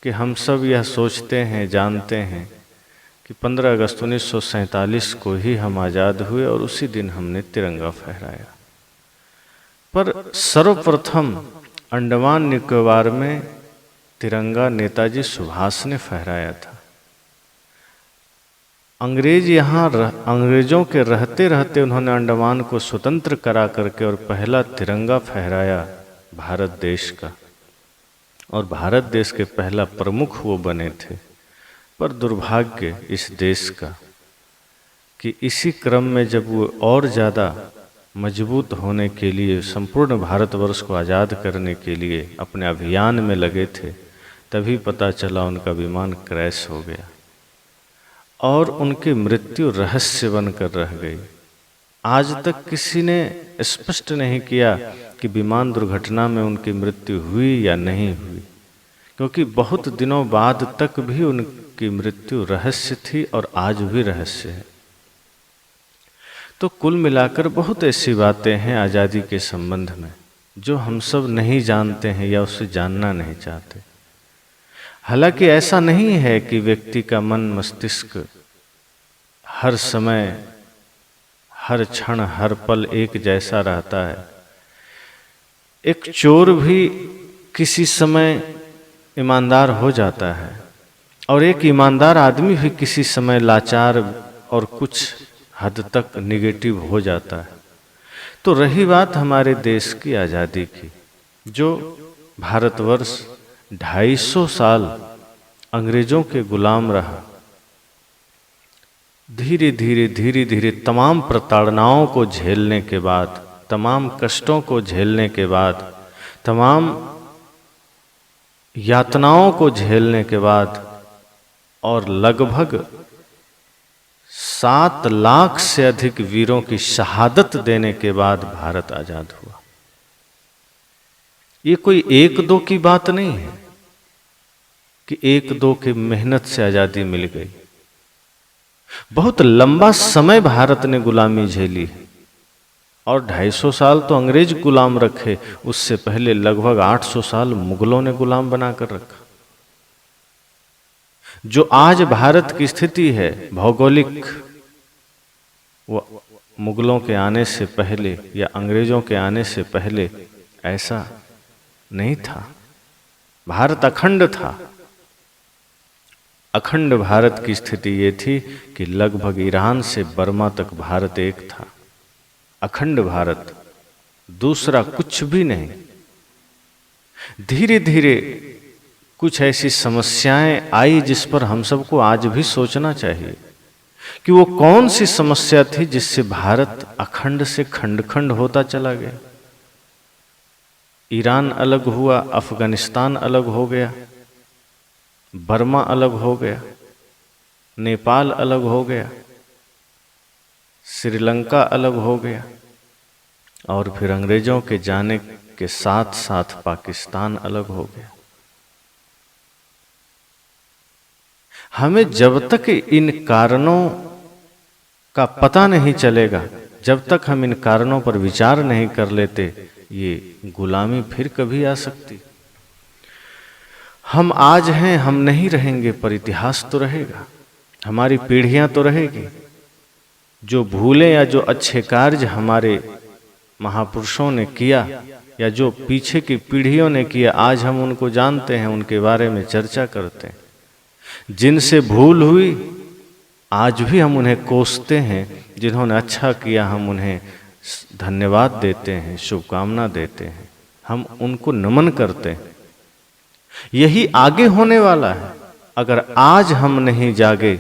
कि हम सब यह सोचते हैं, जानते हैं कि 15 अगस्त 1947 को ही हम आज़ाद हुए और उसी दिन हमने तिरंगा फहराया। पर सर्वप्रथम अंडमान निकोबार में तिरंगा नेताजी सुभाष ने फहराया था। अंग्रेजों के रहते रहते उन्होंने अंडमान को स्वतंत्र करा करके और पहला तिरंगा फहराया भारत देश का, और भारत देश के पहला प्रमुख वो बने थे। पर दुर्भाग्य इस देश का कि इसी क्रम में जब वो और ज़्यादा मजबूत होने के लिए, संपूर्ण भारतवर्ष को आज़ाद करने के लिए अपने अभियान में लगे थे, तभी पता चला उनका विमान क्रैश हो गया और उनकी मृत्यु रहस्य बनकर रह गई। आज तक किसी ने स्पष्ट नहीं किया कि विमान दुर्घटना में उनकी मृत्यु हुई या नहीं हुई, क्योंकि बहुत दिनों बाद तक भी उनकी मृत्यु रहस्य थी और आज भी रहस्य है। तो कुल मिलाकर बहुत ऐसी बातें हैं आज़ादी के संबंध में जो हम सब नहीं जानते हैं या उससे जानना नहीं चाहते। हालांकि ऐसा नहीं है कि व्यक्ति का मन मस्तिष्क हर समय, हर क्षण, हर पल एक जैसा रहता है। एक चोर भी किसी समय ईमानदार हो जाता है और एक ईमानदार आदमी भी किसी समय लाचार और कुछ हद तक निगेटिव हो जाता है। तो रही बात हमारे देश की आज़ादी की, जो भारतवर्ष 250 साल अंग्रेजों के गुलाम रहा, धीरे धीरे तमाम प्रताड़नाओं को झेलने के बाद, तमाम कष्टों को झेलने के बाद, तमाम यातनाओं को झेलने के बाद और लगभग 7 लाख से अधिक वीरों की शहादत देने के बाद भारत आजाद हुआ। ये कोई एक दो की बात नहीं है कि एक दो की मेहनत से आजादी मिल गई। बहुत लंबा समय भारत ने गुलामी झेली है और 250 साल तो अंग्रेज गुलाम रखे, उससे पहले लगभग 800 साल मुगलों ने गुलाम बनाकर रखा। जो आज भारत की स्थिति है भौगोलिक, वो मुगलों के आने से पहले या अंग्रेजों के आने से पहले ऐसा नहीं था। भारत अखंड था। अखंड भारत की स्थिति ये थी कि लगभग ईरान से बर्मा तक भारत एक था। अखंड भारत, दूसरा कुछ भी नहीं। धीरे धीरे कुछ ऐसी समस्याएं आई जिस पर हम सबको आज भी सोचना चाहिए कि वो कौन सी समस्या थी जिससे भारत अखंड से खंड खंड होता चला गया। ईरान अलग हुआ, अफगानिस्तान अलग हो गया, बर्मा अलग हो गया, नेपाल अलग हो गया, श्रीलंका अलग हो गया और फिर अंग्रेजों के जाने के साथ साथ पाकिस्तान अलग हो गया। हमें जब तक इन कारणों का पता नहीं चलेगा, जब तक हम इन कारणों पर विचार नहीं कर लेते, ये गुलामी फिर कभी आ सकती। हम आज हैं, हम नहीं रहेंगे, पर इतिहास तो रहेगा, हमारी पीढ़ियां तो रहेगी। जो भूले या जो अच्छे कार्य हमारे महापुरुषों ने किया या जो पीछे की पीढ़ियों ने किया, आज हम उनको जानते हैं, उनके बारे में चर्चा करते हैं। जिनसे भूल हुई आज भी हम उन्हें कोसते हैं, जिन्होंने अच्छा किया हम उन्हें धन्यवाद देते हैं, शुभकामना देते हैं, हम उनको नमन करते हैं। यही आगे होने वाला है। अगर आज हम नहीं जागे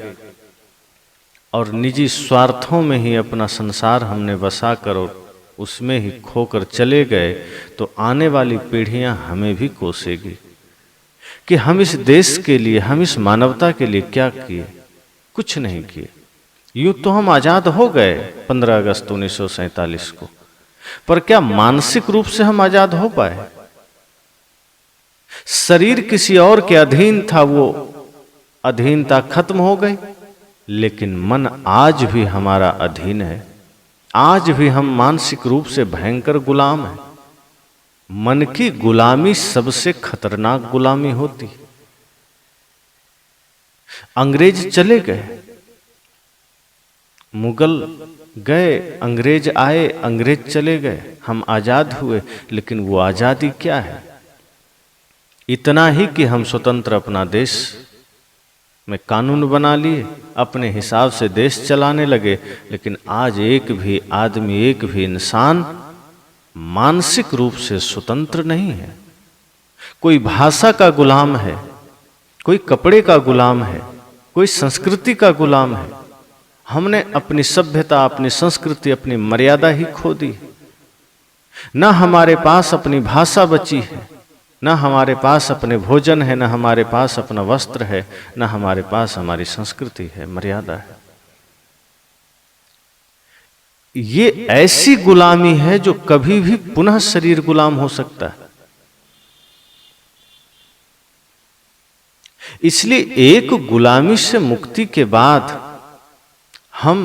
और निजी स्वार्थों में ही अपना संसार हमने बसा कर और उसमें ही खोकर चले गए, तो आने वाली पीढ़ियां हमें भी कोसेगी कि हम इस देश के लिए, हम इस मानवता के लिए क्या किए। कुछ नहीं किए। यूं तो हम आजाद हो गए 15 अगस्त 1947 को, पर क्या मानसिक रूप से हम आजाद हो पाए? शरीर किसी और के अधीन था, वो अधीनता खत्म हो गई, लेकिन मन आज भी हमारा अधीन है। आज भी हम मानसिक रूप से भयंकर गुलाम हैं। मन की गुलामी सबसे खतरनाक गुलामी होती है। अंग्रेज चले गए, मुगल गए, अंग्रेज आए, अंग्रेज चले गए, हम आजाद हुए। लेकिन वो आजादी क्या है? इतना ही कि हम स्वतंत्र अपना देश में कानून बना लिए, अपने हिसाब से देश चलाने लगे। लेकिन आज एक भी आदमी, एक भी इंसान मानसिक रूप से स्वतंत्र नहीं है। कोई भाषा का गुलाम है, कोई कपड़े का गुलाम है, कोई संस्कृति का गुलाम है। हमने अपनी सभ्यता, अपनी संस्कृति, अपनी मर्यादा ही खो दी। न हमारे पास अपनी भाषा बची है, न हमारे पास अपने भोजन है, न हमारे पास अपना वस्त्र है, न हमारे पास हमारी संस्कृति है, मर्यादा है। ये ऐसी गुलामी है जो कभी भी पुनः शरीर गुलाम हो सकता है। इसलिए एक गुलामी से मुक्ति के बाद हम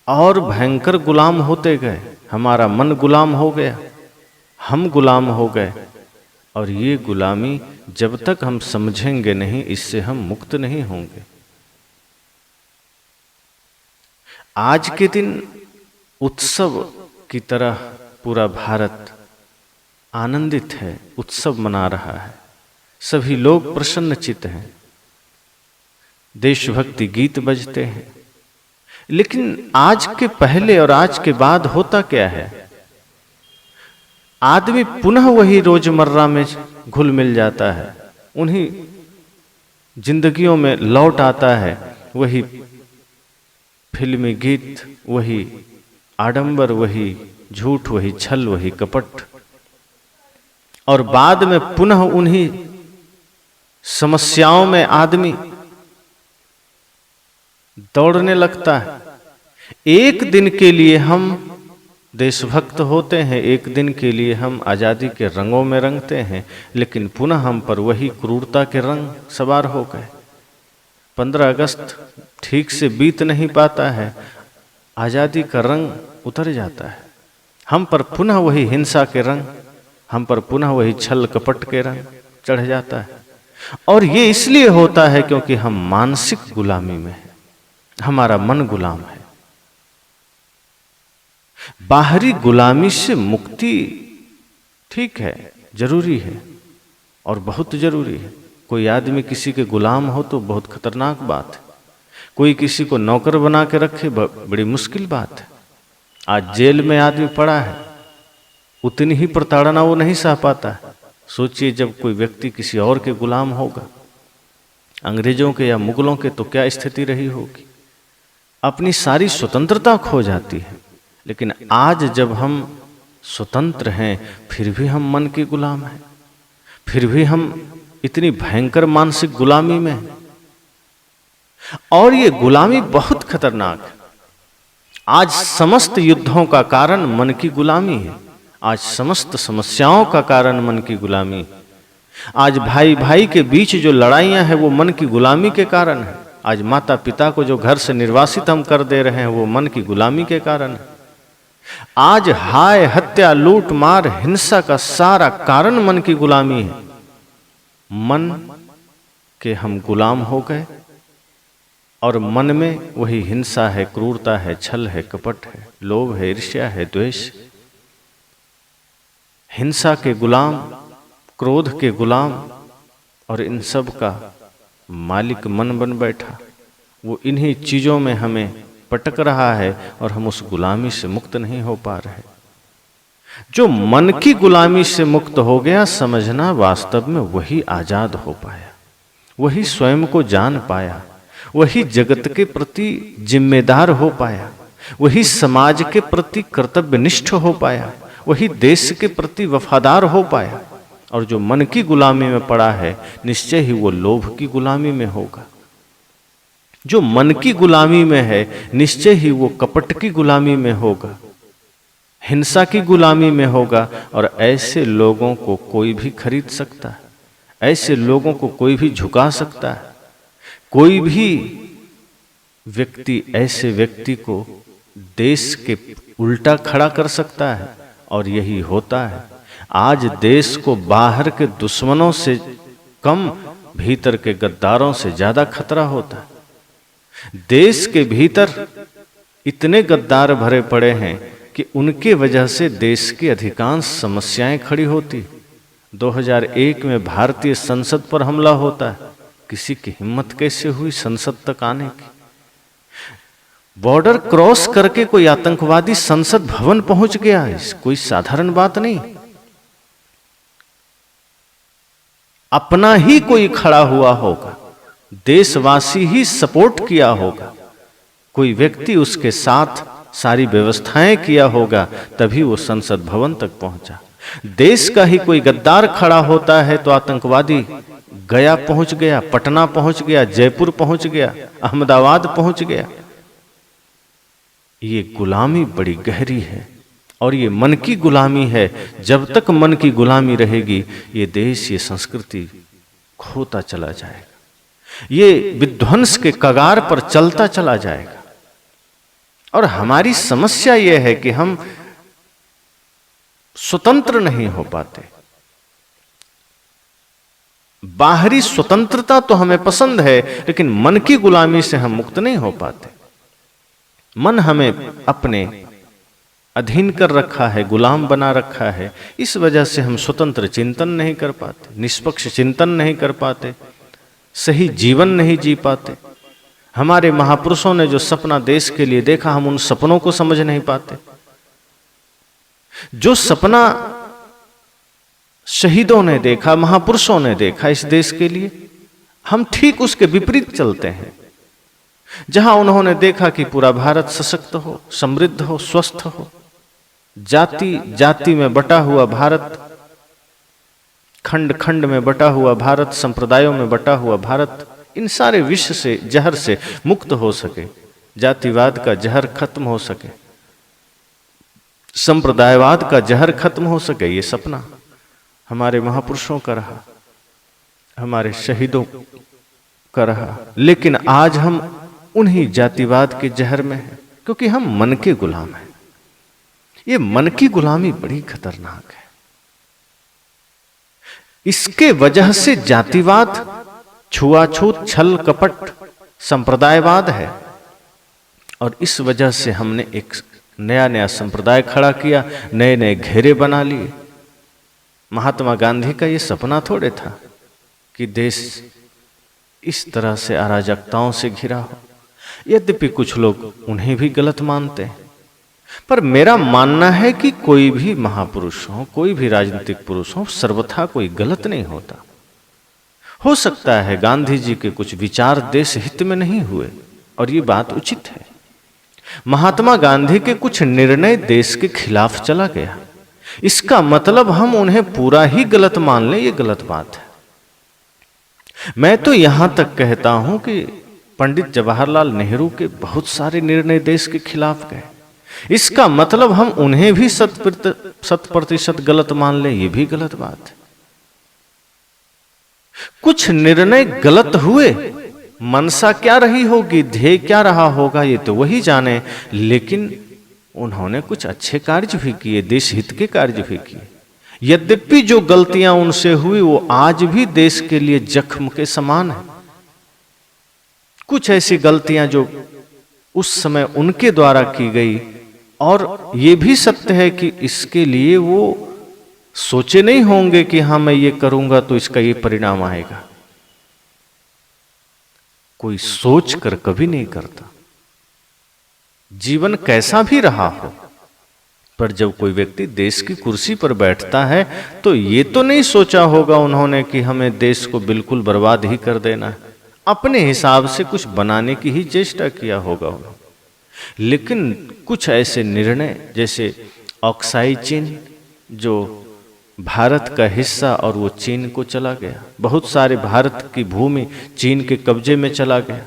और भयंकर गुलाम होते गए। हमारा मन गुलाम हो गया, हम गुलाम हो गए। और ये गुलामी जब तक हम समझेंगे नहीं, इससे हम मुक्त नहीं होंगे। आज के दिन उत्सव की तरह पूरा भारत आनंदित है, उत्सव मना रहा है, सभी लोग प्रसन्नचित्त हैं, देशभक्ति गीत बजते हैं। लेकिन आज के पहले और आज के बाद होता क्या है? आदमी पुनः वही रोजमर्रा में घुल मिल जाता है, उन्हीं जिंदगियों में लौट आता है। वही फिल्मी गीत, वही आडंबर, वही झूठ, वही छल, वही कपट। और बाद में पुनः उन्हीं समस्याओं में आदमी दौड़ने लगता है। एक दिन के लिए हम देशभक्त होते हैं, एक दिन के लिए हम आजादी के रंगों में रंगते हैं, लेकिन पुनः हम पर वही क्रूरता के रंग सवार हो गए। 15 अगस्त ठीक से बीत नहीं पाता है, आजादी का रंग उतर जाता है। हम पर पुनः वही हिंसा के रंग, हम पर पुनः वही छल कपट के रंग चढ़ जाता है। और ये इसलिए होता है क्योंकि हम मानसिक गुलामी में हैं, हमारा मन गुलाम है। बाहरी गुलामी से मुक्ति ठीक है, जरूरी है और बहुत जरूरी है। कोई आदमी किसी के गुलाम हो तो बहुत खतरनाक बात है। कोई किसी को नौकर बना के रखे, बड़ी मुश्किल बात है। आज जेल में आदमी पड़ा है, उतनी ही प्रताड़ना वो नहीं सह पाता है। सोचिए जब कोई व्यक्ति किसी और के गुलाम होगा, अंग्रेजों के या मुगलों के, तो क्या स्थिति रही होगी। अपनी सारी स्वतंत्रता खो जाती है। लेकिन आज जब हम स्वतंत्र हैं, फिर भी हम मन के गुलाम हैं, फिर भी हम इतनी भयंकर मानसिक गुलामी में हैं। और ये गुलामी बहुत खतरनाक है। आज समस्त युद्धों का कारण मन की गुलामी है। आज समस्त समस्याओं का कारण मन की गुलामी। आज भाई भाई के बीच जो लड़ाइयां हैं वो मन की गुलामी के कारण है। आज माता पिता को जो घर से निर्वासित हम कर दे रहे हैं वो मन की गुलामी के कारण है। आज हाय हत्या लूट मार हिंसा का सारा कारण मन की गुलामी है। मन के हम गुलाम हो गए और मन में वही हिंसा है, क्रूरता है, छल है, कपट है, लोभ है, ईर्ष्या है, द्वेष। हिंसा के गुलाम, क्रोध के गुलाम, और इन सब का मालिक मन बन बैठा। वो इन्हीं चीजों में हमें पटक रहा है और हम उस गुलामी से मुक्त नहीं हो पा रहे। जो मन की गुलामी से मुक्त हो गया, समझना वास्तव में वही आजाद हो पाया, वही स्वयं को जान पाया, वही जगत के प्रति जिम्मेदार हो पाया, वही समाज के प्रति कर्तव्यनिष्ठ हो पाया, वही देश के प्रति वफादार हो पाया। और जो मन की गुलामी में पड़ा है, निश्चय ही वो लोभ की गुलामी में होगा। जो मन की गुलामी में है, निश्चय ही वो कपट की गुलामी में होगा, हिंसा की गुलामी में होगा। और ऐसे लोगों को कोई भी खरीद सकता है, ऐसे लोगों को कोई भी झुका सकता है। कोई भी व्यक्ति ऐसे व्यक्ति को देश के उल्टा खड़ा कर सकता है, और यही होता है। आज देश को बाहर के दुश्मनों से कम भीतर के गद्दारों से ज्यादा खतरा होता है। देश के भीतर इतने गद्दार भरे पड़े हैं कि उनके वजह से देश की अधिकांश समस्याएं खड़ी होती। 2001 में भारतीय संसद पर हमला होता है, किसी की हिम्मत कैसे हुई संसद तक आने की? बॉर्डर क्रॉस करके कोई आतंकवादी संसद भवन पहुंच गया, इस कोई साधारण बात नहीं। अपना ही कोई खड़ा हुआ होगा, देशवासी ही सपोर्ट किया होगा, कोई व्यक्ति उसके साथ सारी व्यवस्थाएं किया होगा, तभी वो संसद भवन तक पहुंचा। देश का ही कोई गद्दार खड़ा होता है तो आतंकवादी गया पहुंच गया, पटना पहुंच गया, जयपुर पहुंच गया, अहमदाबाद पहुंच गया। ये गुलामी बड़ी गहरी है और ये मन की गुलामी है। जब तक मन की गुलामी रहेगी ये देश, ये संस्कृति खोता चला जाएगा, ये विध्वंस के कगार पर चलता चला जाएगा। और हमारी समस्या ये है कि हम स्वतंत्र नहीं हो पाते। बाहरी स्वतंत्रता तो हमें पसंद है, लेकिन मन की गुलामी से हम मुक्त नहीं हो पाते। मन हमें अपने अधीन कर रखा है, गुलाम बना रखा है। इस वजह से हम स्वतंत्र चिंतन नहीं कर पाते, निष्पक्ष चिंतन नहीं कर पाते, सही जीवन नहीं जी पाते। हमारे महापुरुषों ने जो सपना देश के लिए देखा, हम उन सपनों को समझ नहीं पाते। जो सपना शहीदों ने देखा, महापुरुषों ने देखा इस देश के लिए, हम ठीक उसके विपरीत चलते हैं। जहां उन्होंने देखा कि पूरा भारत सशक्त हो, समृद्ध हो, स्वस्थ हो, जाति जाति में बटा हुआ भारत, खंड खंड में बटा हुआ भारत, संप्रदायों में बटा हुआ भारत इन सारे विष से, जहर से मुक्त हो सके, जातिवाद का जहर खत्म हो सके, संप्रदायवाद का जहर खत्म हो सके, ये सपना हमारे महापुरुषों का रहा, हमारे शहीदों का रहा। लेकिन आज हम उन्हीं जातिवाद के जहर में हैं, क्योंकि हम मन के गुलाम हैं। ये मन की गुलामी बड़ी खतरनाक है। इसके वजह से जातिवाद, छुआछूत, छल कपट, संप्रदायवाद है। और इस वजह से हमने एक नया नया संप्रदाय खड़ा किया, नए नए घेरे बना लिए। महात्मा गांधी का ये सपना थोड़े था कि देश इस तरह से अराजकताओं से घिरा हो। यद्यपि कुछ लोग उन्हें भी गलत मानते हैं, पर मेरा मानना है कि कोई भी महापुरुष हो, कोई भी राजनीतिक पुरुष हो, सर्वथा कोई गलत नहीं होता। हो सकता है गांधी जी के कुछ विचार देश हित में नहीं हुए, और ये बात उचित है। महात्मा गांधी के कुछ निर्णय देश के खिलाफ चला गया, इसका मतलब हम उन्हें पूरा ही गलत मान लें, ये गलत बात है। मैं तो यहां तक कहता हूं कि पंडित जवाहरलाल नेहरू के बहुत सारे निर्णय देश के खिलाफ गए, इसका मतलब हम उन्हें भी 100% गलत मान लें, ये भी गलत बात है। कुछ निर्णय गलत हुए, मनसा क्या रही होगी, ध्येय क्या रहा होगा, ये तो वही जाने, लेकिन उन्होंने कुछ अच्छे कार्य भी किए, देश हित के कार्य भी किए। यद्यपि जो गलतियां उनसे हुई वो आज भी देश के लिए जख्म के समान है। कुछ ऐसी गलतियां जो उस समय उनके द्वारा की गई, और ये भी सत्य है कि इसके लिए वो सोचे नहीं होंगे कि हाँ मैं ये करूंगा तो इसका ये परिणाम आएगा। कोई सोच कर कभी नहीं करता, जीवन कैसा भी रहा हो। पर जब कोई व्यक्ति देश की कुर्सी पर बैठता है तो ये तो नहीं सोचा होगा उन्होंने कि हमें देश को बिल्कुल बर्बाद ही कर देना है। अपने हिसाब से कुछ बनाने की ही चेष्टा किया होगा उन्होंने। लेकिन कुछ ऐसे निर्णय, जैसे ऑक्साई चीन जो भारत का हिस्सा और वो चीन को चला गया, बहुत सारे भारत की भूमि चीन के कब्जे में चला गया,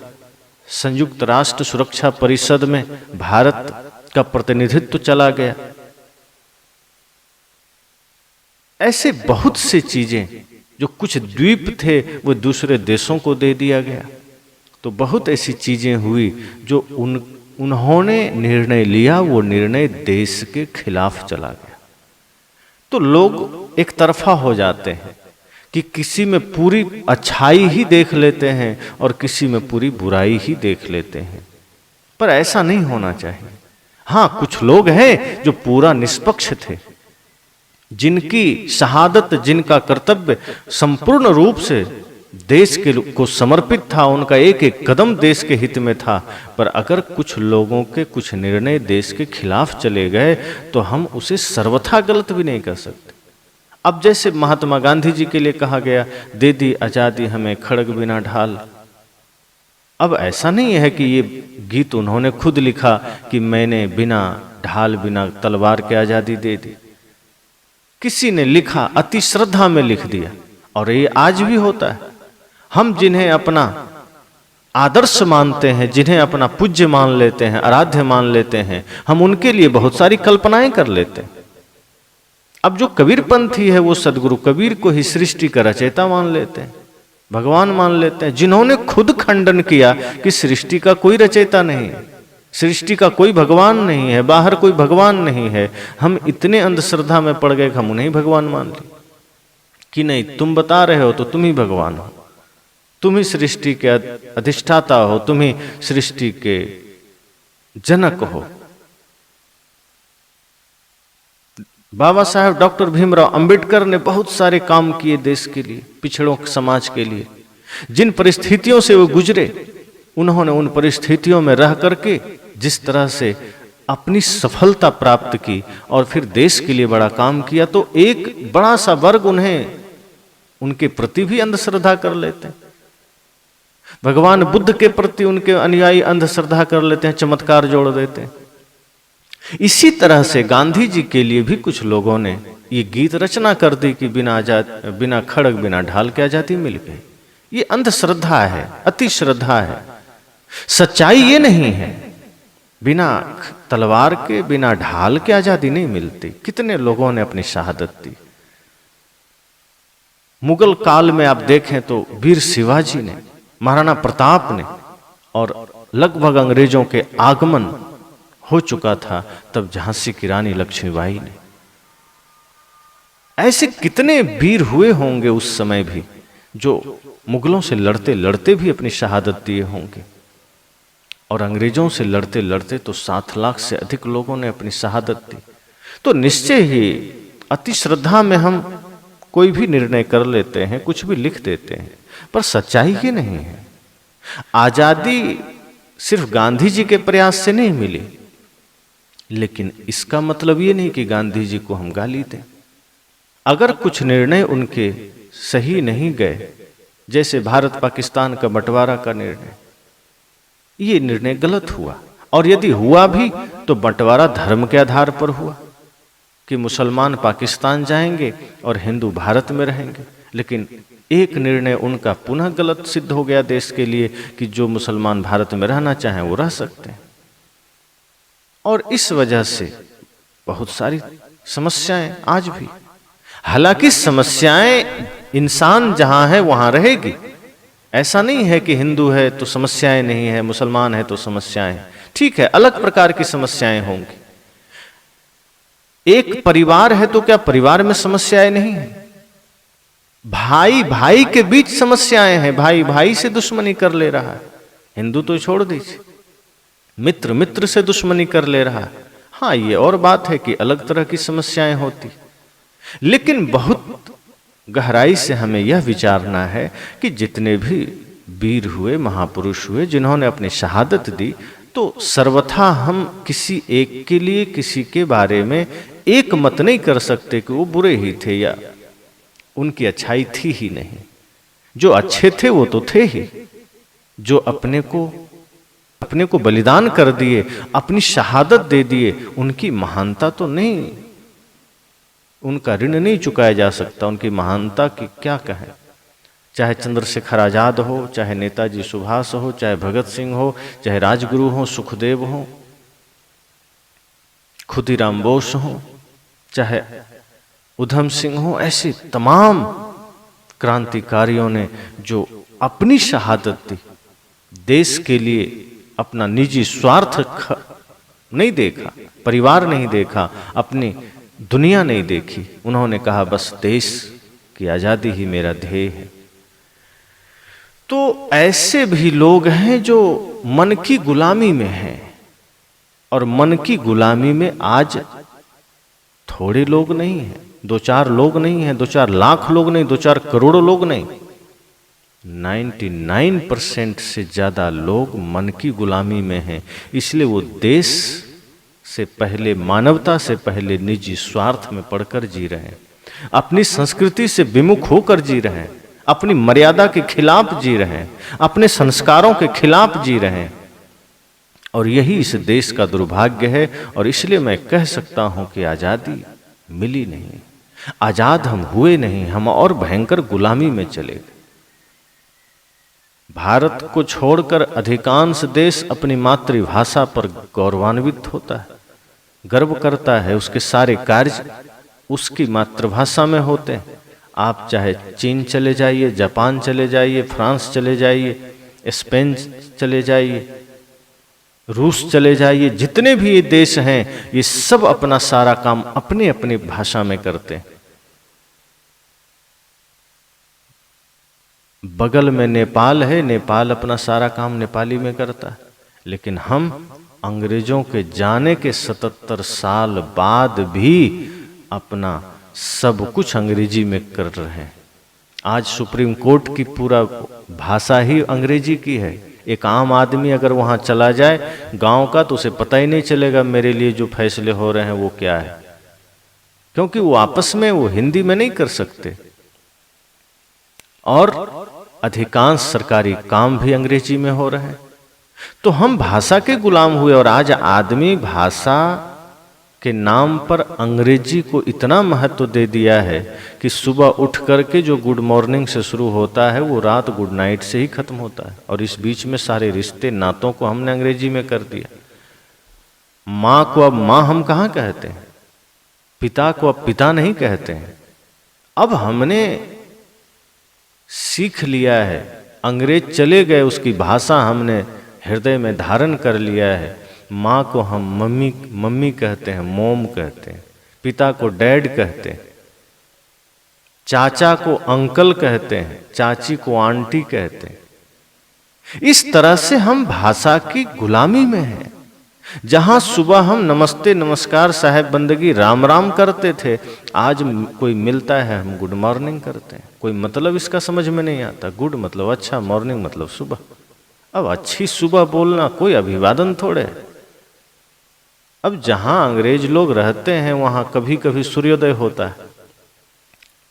संयुक्त राष्ट्र सुरक्षा परिषद में भारत का प्रतिनिधित्व चला गया, ऐसे बहुत से चीजें, जो कुछ द्वीप थे वो दूसरे देशों को दे दिया गया। तो बहुत ऐसी चीजें हुई जो उन्होंने निर्णय लिया, वो निर्णय देश के खिलाफ चला गया। तो लोग एक तरफा हो जाते हैं कि किसी में पूरी अच्छाई ही देख लेते हैं और किसी में पूरी बुराई ही देख लेते हैं, पर ऐसा नहीं होना चाहिए। हाँ, कुछ लोग हैं जो पूरा निष्पक्ष थे, जिनकी शहादत, जिनका कर्तव्य संपूर्ण रूप से देश के को समर्पित था, उनका एक एक कदम देश के हित में था। पर अगर कुछ लोगों के कुछ निर्णय देश के खिलाफ चले गए तो हम उसे सर्वथा गलत भी नहीं कर सकते। अब जैसे महात्मा गांधी जी के लिए कहा गया, दे दी आजादी हमें खड़ग बिना ढाल। अब ऐसा नहीं है कि ये गीत उन्होंने खुद लिखा कि मैंने बिना ढाल बिना तलवार के आजादी दे दी। किसी ने लिखा, अति श्रद्धा में लिख दिया, और ये आज भी होता है। हम जिन्हें अपना आदर्श मानते हैं, जिन्हें अपना पूज्य मान लेते हैं, आराध्य मान लेते हैं, हम उनके लिए बहुत सारी कल्पनाएं कर लेते हैं। अब जो कबीरपंथी है वो सदगुरु कबीर को ही सृष्टि का रचयिता मान लेते हैं, भगवान मान लेते हैं, जिन्होंने खुद खंडन किया कि सृष्टि का कोई रचयिता नहीं है, सृष्टि का कोई भगवान नहीं है, बाहर कोई भगवान नहीं है। हम इतने अंधश्रद्धा में पड़ गए कि हम उन्हें भगवान मान लिए कि नहीं, तुम बता रहे हो तो तुम ही भगवान हो, तुम ही सृष्टि के अधिष्ठाता हो, तुम ही सृष्टि के जनक हो। बाबा साहब डॉक्टर भीमराव अंबेडकर ने बहुत सारे काम किए देश के लिए, पिछड़ों समाज के लिए। जिन परिस्थितियों से वो गुजरे, उन्होंने उन परिस्थितियों में रह करके जिस तरह से अपनी सफलता प्राप्त की और फिर देश के लिए बड़ा काम किया, तो एक बड़ा सा वर्ग उन्हें उनके प्रति भी अंधश्रद्धा कर लेते हैं। भगवान बुद्ध के प्रति उनके अनुयायी अंधश्रद्धा कर लेते हैं, चमत्कार जोड़ देते हैं। इसी तरह से गांधी जी के लिए भी कुछ लोगों ने ये गीत रचना कर दी कि बिना खड़ग बिना ढाल के आजादी मिल गई। ये अंधश्रद्धा है, अति श्रद्धा है। सच्चाई ये नहीं है, बिना तलवार के बिना ढाल के आजादी नहीं मिलती। कितने लोगों ने अपनी शहादत दी। मुगल काल में आप देखें तो वीर शिवाजी ने, महाराणा प्रताप ने, और लगभग अंग्रेजों के आगमन हो चुका था तब झांसी की रानी लक्ष्मीबाई ने। ऐसे कितने वीर हुए होंगे उस समय भी, जो मुगलों से लड़ते लड़ते भी अपनी शहादत दिए होंगे। और अंग्रेजों से लड़ते लड़ते तो 7 लाख से अधिक लोगों ने अपनी शहादत दी। तो निश्चय ही अति श्रद्धा में हम कोई भी निर्णय कर लेते हैं, कुछ भी लिख देते हैं, पर सच्चाई ये नहीं है। आजादी सिर्फ गांधी जी के प्रयास से नहीं मिली, लेकिन इसका मतलब ये नहीं कि गांधी जी को हम गाली दें। अगर कुछ निर्णय उनके सही नहीं गए, जैसे भारत पाकिस्तान का बंटवारा का निर्णय, ये निर्णय गलत हुआ। और यदि हुआ भी तो बंटवारा धर्म के आधार पर हुआ कि मुसलमान पाकिस्तान जाएंगे और हिंदू भारत में रहेंगे। लेकिन एक निर्णय उनका पुनः गलत सिद्ध हो गया देश के लिए कि जो मुसलमान भारत में रहना चाहें वो रह सकते हैं। और इस वजह से बहुत सारी समस्याएं आज भी, हालांकि समस्याएं इंसान जहां है वहां रहेगी। ऐसा नहीं है कि हिंदू है तो समस्याएं नहीं है, मुसलमान है तो समस्याएं, ठीक है, अलग प्रकार की समस्याएं होंगी। एक परिवार है तो क्या परिवार में समस्याएं नहीं है? भाई भाई के बीच समस्याएं हैं, भाई भाई से दुश्मनी कर ले रहा है, हिंदू तो छोड़ दीजिए, मित्र मित्र से दुश्मनी कर ले रहा है। हाँ, ये और बात है कि अलग तरह की समस्याएं होती, लेकिन बहुत गहराई से हमें यह विचारना है कि जितने भी वीर हुए, महापुरुष हुए, जिन्होंने अपनी शहादत दी, तो सर्वथा हम किसी एक के लिए, किसी के बारे में एक मत नहीं कर सकते कि वो बुरे ही थे या उनकी अच्छाई थी ही नहीं। जो अच्छे थे वो तो थे ही, जो अपने को बलिदान कर दिए, अपनी शहादत दे दिए, उनकी महानता तो नहीं, उनका ऋण नहीं चुकाया जा सकता। उनकी महानता की क्या कहें, चाहे चंद्रशेखर आजाद हो, चाहे नेताजी सुभाष हो, चाहे भगत सिंह हो, चाहे राजगुरु हो, सुखदेव हो, खुदीराम बोस हो, चाहे उधम सिंह हो, ऐसे तमाम क्रांतिकारियों ने जो अपनी शहादत दी, देश के लिए अपना निजी स्वार्थ नहीं देखा, परिवार नहीं देखा, अपनी दुनिया नहीं देखी, उन्होंने कहा बस देश कि आजादी ही मेरा ध्येय है। तो ऐसे भी लोग हैं जो मन की गुलामी में हैं, और मन की गुलामी में आज थोड़े लोग नहीं हैं, 2-4 लोग नहीं हैं, 2-4 लाख लोग नहीं, 2-4 करोड़ लोग नहीं, 99% से ज्यादा लोग मन की गुलामी में हैं। इसलिए वो देश से पहले, मानवता से पहले निजी स्वार्थ में पड़कर जी रहे हैं, अपनी संस्कृति से विमुख होकर जी रहे हैं, अपनी मर्यादा के खिलाफ जी रहे हैं, अपने संस्कारों के खिलाफ जी रहे हैं। और यही इस देश का दुर्भाग्य है। और इसलिए मैं कह सकता हूं कि आजादी मिली नहीं, आजाद हम हुए नहीं, हम और भयंकर गुलामी में चले गए। भारत को छोड़कर अधिकांश देश अपनी मातृभाषा पर गौरवान्वित होता है, गर्व करता है, उसके सारे कार्य उसकी मातृभाषा में होते हैं। आप चाहे चीन चले जाइए, जापान चले जाइए, फ्रांस चले जाइए, स्पेन चले जाइए, रूस चले जाइए, जितने भी ये देश हैं ये सब अपना सारा काम अपने अपनी भाषा में करते हैं। बगल में नेपाल है, नेपाल अपना सारा काम नेपाली में करता है, लेकिन हम अंग्रेजों के जाने के 77 साल बाद भी अपना सब कुछ अंग्रेजी में कर रहे हैं। आज सुप्रीम कोर्ट की पूरा भाषा ही अंग्रेजी की है। एक आम आदमी अगर वहां चला जाए गांव का, तो उसे पता ही नहीं चलेगा मेरे लिए जो फैसले हो रहे हैं वो क्या है, क्योंकि वो आपस में वो हिंदी में नहीं कर सकते। और अधिकांश सरकारी काम भी अंग्रेजी में हो रहे हैं। तो हम भाषा के गुलाम हुए, और आज आदमी भाषा के नाम पर अंग्रेजी को इतना महत्व दे दिया है कि सुबह उठ करके जो गुड मॉर्निंग से शुरू होता है वो रात गुड नाइट से ही खत्म होता है। और इस बीच में सारे रिश्ते नातों को हमने अंग्रेजी में कर दिया। माँ को अब माँ हम कहाँ कहते हैं, पिता को अब पिता नहीं कहते हैं। अब हमने सीख लिया है, अंग्रेज चले गए, उसकी भाषा हमने हृदय में धारण कर लिया है। माँ को हम मम्मी मम्मी कहते हैं, मोम कहते हैं, पिता को डैड कहते हैं, चाचा को अंकल कहते हैं, चाची को आंटी कहते हैं। इस तरह से हम भाषा की गुलामी में हैं। जहां सुबह हम नमस्ते नमस्कार साहेब बंदगी राम राम करते थे, आज कोई मिलता है हम गुड मॉर्निंग करते हैं। कोई मतलब इसका समझ में नहीं आता। गुड मतलब अच्छा, मॉर्निंग मतलब सुबह। अब अच्छी सुबह बोलना कोई अभिवादन थोड़े है। अब जहां अंग्रेज लोग रहते हैं वहां कभी कभी सूर्योदय होता है,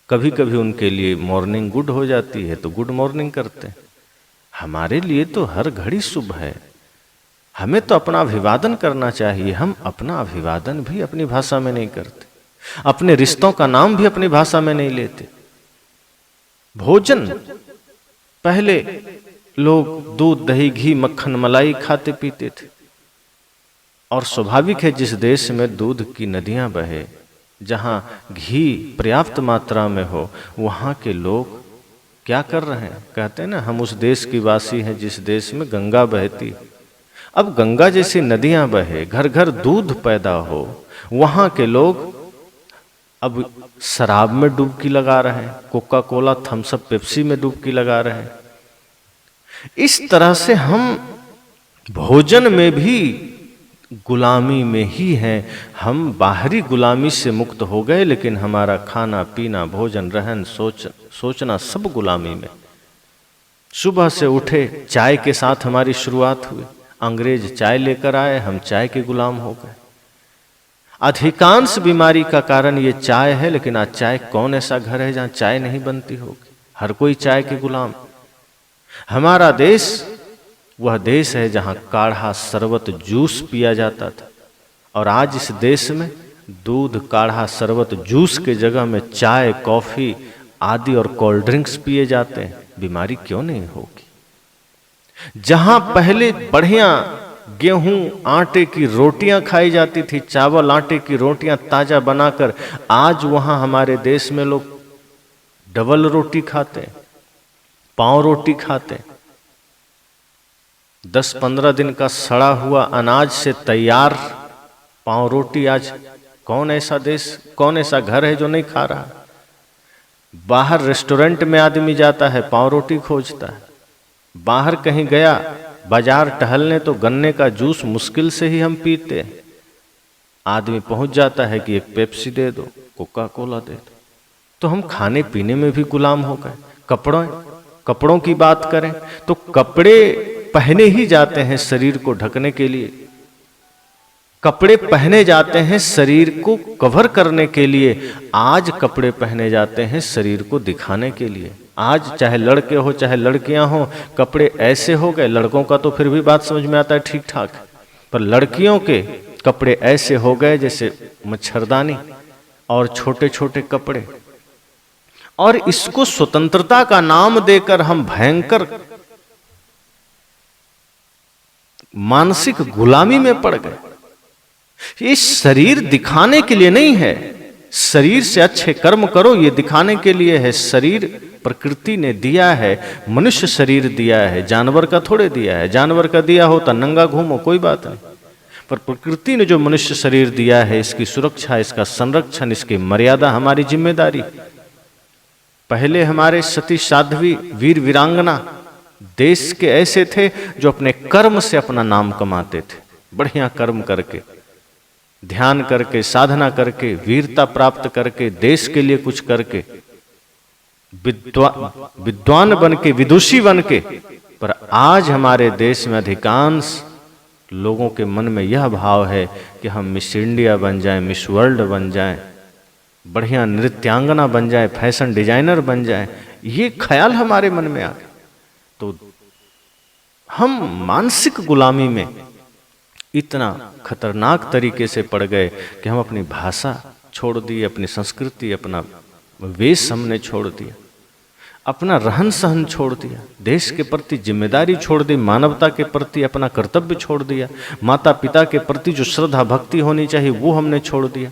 कभी कभी उनके लिए मॉर्निंग गुड हो जाती है तो गुड मॉर्निंग करते हैं। हमारे लिए तो हर घड़ी शुभ है। हमें तो अपना अभिवादन करना चाहिए। हम अपना अभिवादन भी अपनी भाषा में नहीं करते, अपने रिश्तों का नाम भी अपनी भाषा में नहीं लेते। भोजन, पहले लोग दूध दही घी मक्खन मलाई खाते पीते थे, और स्वाभाविक है जिस देश में दूध की नदियां बहे, जहां घी पर्याप्त मात्रा में हो, वहां के लोग क्या कर रहे हैं? कहते हैं ना, हम उस देश की वासी हैं जिस देश में गंगा बहती। अब गंगा जैसी नदियां बहे, घर घर दूध पैदा हो, वहां के लोग अब शराब में डुबकी लगा रहे हैं, Coca Cola Thums Up Pepsi में डुबकी लगा रहे हैं। इस तरह से हम भोजन में भी गुलामी में ही हैं। हम बाहरी गुलामी से मुक्त हो गए, लेकिन हमारा खाना पीना भोजन रहन सोचना सब गुलामी में। सुबह से उठे चाय के साथ हमारी शुरुआत हुई। अंग्रेज चाय लेकर आए, हम चाय के गुलाम हो गए। अधिकांश बीमारी का कारण ये चाय है, लेकिन आज चाय कौन ऐसा घर है जहां चाय नहीं बनती होगी? हर कोई चाय के गुलाम। हमारा देश वह देश है जहां काढ़ा शरबत जूस पिया जाता था, और आज इस देश में दूध काढ़ा शरबत जूस के जगह में चाय कॉफी आदि और कोल्ड ड्रिंक्स पिए जाते हैं। बीमारी क्यों नहीं होगी? जहां पहले बढ़िया गेहूं आटे की रोटियां खाई जाती थी, चावल आटे की रोटियां ताजा बनाकर, आज वहां हमारे देश में लोग डबल रोटी खाते हैं, पाव रोटी खाते हैं। 10-15 दिन का सड़ा हुआ अनाज से तैयार पाव रोटी आज कौन ऐसा देश, कौन ऐसा घर है जो नहीं खा रहा? बाहर रेस्टोरेंट में आदमी जाता है, पाव रोटी खोजता है। बाहर कहीं गया बाजार टहलने तो गन्ने का जूस मुश्किल से ही हम पीते हैं। आदमी पहुंच जाता है कि एक पेप्सी दे दो, कोका कोला दे दो। तो हम खाने पीने में भी गुलाम हो गए। कपड़ों की बात करें तो कपड़े पहने ही जाते हैं शरीर को ढकने के लिए, कपड़े पहने जाते हैं शरीर को कवर करने के लिए। आज कपड़े पहने जाते हैं शरीर को दिखाने के लिए। आज चाहे लड़के हो चाहे लड़कियां हो, कपड़े ऐसे हो गए। लड़कों का तो फिर भी बात समझ में आता है ठीक ठाक, पर लड़कियों के कपड़े ऐसे हो गए जैसे मच्छरदानी और छोटे छोटे कपड़े। और इसको स्वतंत्रता का नाम देकर हम भयंकर मानसिक गुलामी में पड़ गए। ये शरीर दिखाने के लिए नहीं है, शरीर से अच्छे कर्म करो ये दिखाने के लिए है। शरीर प्रकृति ने दिया है, मनुष्य शरीर दिया है, जानवर का थोड़े दिया है। जानवर का दिया होता नंगा घूमो कोई बात नहीं, पर प्रकृति ने जो मनुष्य शरीर दिया है, इसकी सुरक्षा, इसका संरक्षण, इसकी मर्यादा हमारी जिम्मेदारी। पहले हमारे सती साध्वी वीर वीरांगना देश के ऐसे थे जो अपने कर्म से अपना नाम कमाते थे। बढ़िया कर्म करके, ध्यान करके, साधना करके, वीरता प्राप्त करके, देश के लिए कुछ करके, विद्वान बन के, विदुषी बन के। पर आज हमारे देश में अधिकांश लोगों के मन में यह भाव है कि हम मिस इंडिया बन जाएं, मिस वर्ल्ड बन जाएं, बढ़िया नृत्यांगना बन जाए, फैशन डिजाइनर बन जाए। ये ख्याल हमारे मन में आ गया तो हम मानसिक गुलामी में इतना खतरनाक तरीके से पड़ गए कि हम अपनी भाषा छोड़ दी, अपनी संस्कृति, अपना वेश हमने छोड़ दिया, अपना रहन सहन छोड़ दिया, देश के प्रति जिम्मेदारी छोड़ दी, मानवता के प्रति अपना कर्तव्य छोड़ दिया, माता पिता के प्रति जो श्रद्धा भक्ति होनी चाहिए वो हमने छोड़ दिया।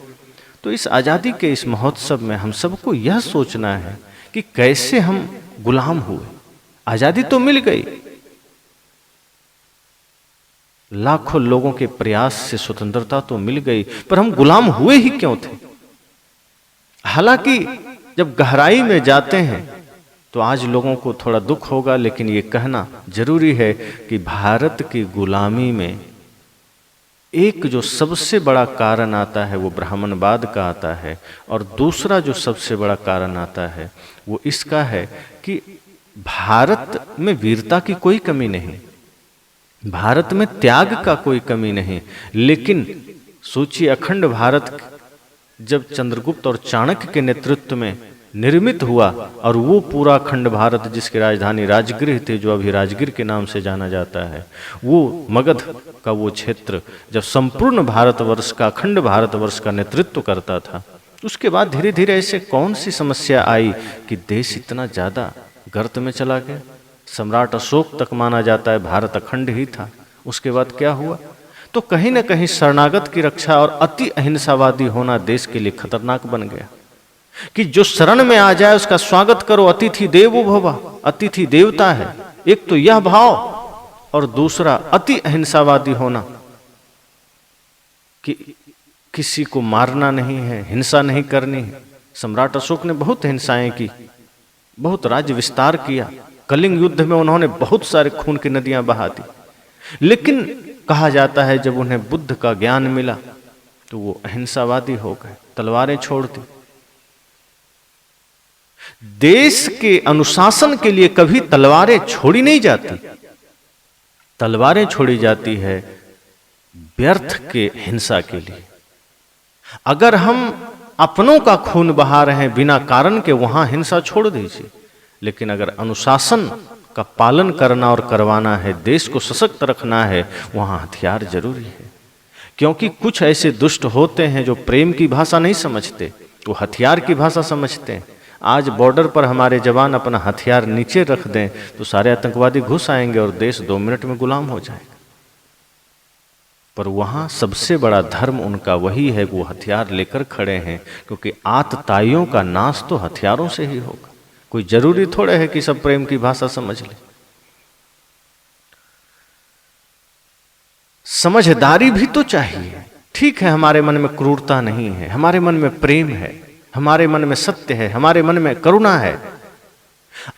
तो इस आज़ादी के इस महोत्सव में हम सबको यह सोचना है कि कैसे हम गुलाम हुए। आज़ादी तो मिल गई, लाखों लोगों के प्रयास से स्वतंत्रता तो मिल गई, पर हम गुलाम हुए ही क्यों थे? हालांकि जब गहराई में जाते हैं तो आज लोगों को थोड़ा दुख होगा, लेकिन ये कहना जरूरी है कि भारत की गुलामी में एक जो सबसे बड़ा कारण आता है वो ब्राह्मणवाद का आता है, और दूसरा जो सबसे बड़ा कारण आता है वो इसका है कि भारत में वीरता की कोई कमी नहीं, भारत में त्याग का कोई कमी नहीं। लेकिन सोचिए, अखंड भारत जब चंद्रगुप्त और चाणक्य के नेतृत्व में निर्मित हुआ, और वो पूरा अखंड भारत जिसकी राजधानी राजगृह थी, जो अभी राजगीर के नाम से जाना जाता है, वो मगध का वो क्षेत्र जब संपूर्ण भारतवर्ष का, अखंड भारतवर्ष का नेतृत्व करता था, उसके बाद धीरे धीरे ऐसे कौन सी समस्या आई कि देश इतना ज्यादा गर्त में चला गया। सम्राट अशोक तक माना जाता है भारत अखंड ही था। उसके बाद क्या हुआ? तो कहीं ना कहीं शरणागत की रक्षा और अति अहिंसावादी होना देश के लिए खतरनाक बन गया कि जो शरण में आ जाए उसका स्वागत करो, अतिथि देवो भव, अतिथि देवता है। एक तो यह भाव, और दूसरा अति अहिंसावादी होना कि किसी को मारना नहीं है, हिंसा नहीं करनी है। सम्राट अशोक ने बहुत हिंसाएं की, बहुत राज्य विस्तार किया, कलिंग युद्ध में उन्होंने बहुत सारे खून की नदियां बहा दी। लेकिन कहा जाता है जब उन्हें बुद्ध का ज्ञान मिला तो वो अहिंसावादी हो गए, तलवारें छोड़ दी। देश के अनुशासन के लिए कभी तलवारें छोड़ी नहीं जाती, तलवारें छोड़ी जाती है व्यर्थ के हिंसा के लिए। अगर हम अपनों का खून बहा रहे हैं बिना कारण के, वहां हिंसा छोड़ दीजिए। लेकिन अगर अनुशासन का पालन करना और करवाना है, देश को सशक्त रखना है, वहां हथियार जरूरी है। क्योंकि कुछ ऐसे दुष्ट होते हैं जो प्रेम की भाषा नहीं समझते, वो हथियार की भाषा समझते हैं। आज बॉर्डर पर हमारे जवान अपना हथियार नीचे रख दें तो सारे आतंकवादी घुस आएंगे और देश 2 मिनट में गुलाम हो जाएगा। पर वहां सबसे बड़ा धर्म उनका वही है, वो हथियार लेकर खड़े हैं, क्योंकि आतताइयों का नाश तो हथियारों से ही होगा। कोई जरूरी थोड़े है कि सब प्रेम की भाषा समझ ले। समझदारी भी तो चाहिए। ठीक है, हमारे मन में क्रूरता नहीं है, हमारे मन में प्रेम है, हमारे मन में सत्य है, हमारे मन में करुणा है।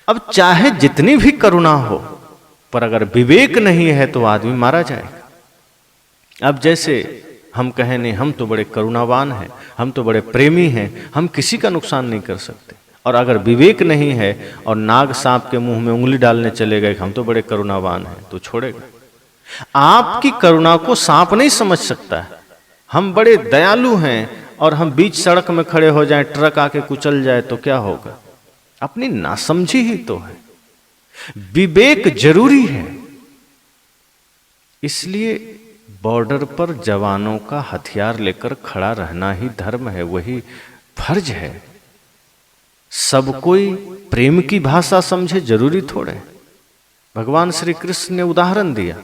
अब चाहे जितनी भी करुणा हो, पर अगर विवेक नहीं है तो आदमी मारा जाएगा। अब जैसे हम कहें नहीं, हम तो बड़े करुणावान हैं, हम तो बड़े प्रेमी हैं, हम किसी का नुकसान नहीं कर सकते, और अगर विवेक नहीं है और नाग सांप के मुंह में उंगली डालने चले गए, हम तो बड़े करुणावान हैं, तो छोड़ेगा। आपकी करुणा को सांप नहीं समझ सकता है। हम बड़े दयालु हैं और हम बीच सड़क में खड़े हो जाएं, ट्रक आके कुचल जाए तो क्या होगा? अपनी नासमझी ही तो है। विवेक जरूरी है। इसलिए बॉर्डर पर जवानों का हथियार लेकर खड़ा रहना ही धर्म है, वही फर्ज है। सब कोई प्रेम की भाषा समझे जरूरी थोड़े। भगवान श्री कृष्ण ने उदाहरण दिया,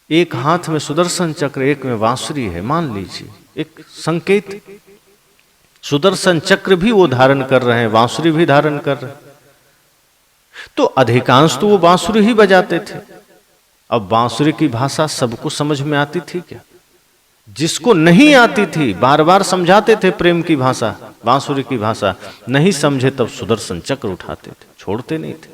एक हाथ में सुदर्शन चक्र, एक में बांसुरी है, मान लीजिए एक संकेत। सुदर्शन चक्र भी वो धारण कर रहे हैं, बांसुरी भी धारण कर रहे हैं, तो अधिकांश तो वो बांसुरी ही बजाते थे। अब बांसुरी की भाषा सबको समझ में आती थी क्या? जिसको नहीं आती थी बार बार समझाते थे प्रेम की भाषा, बांसुरी की भाषा, नहीं समझे तब सुदर्शन चक्र उठाते थे, छोड़ते नहीं थे।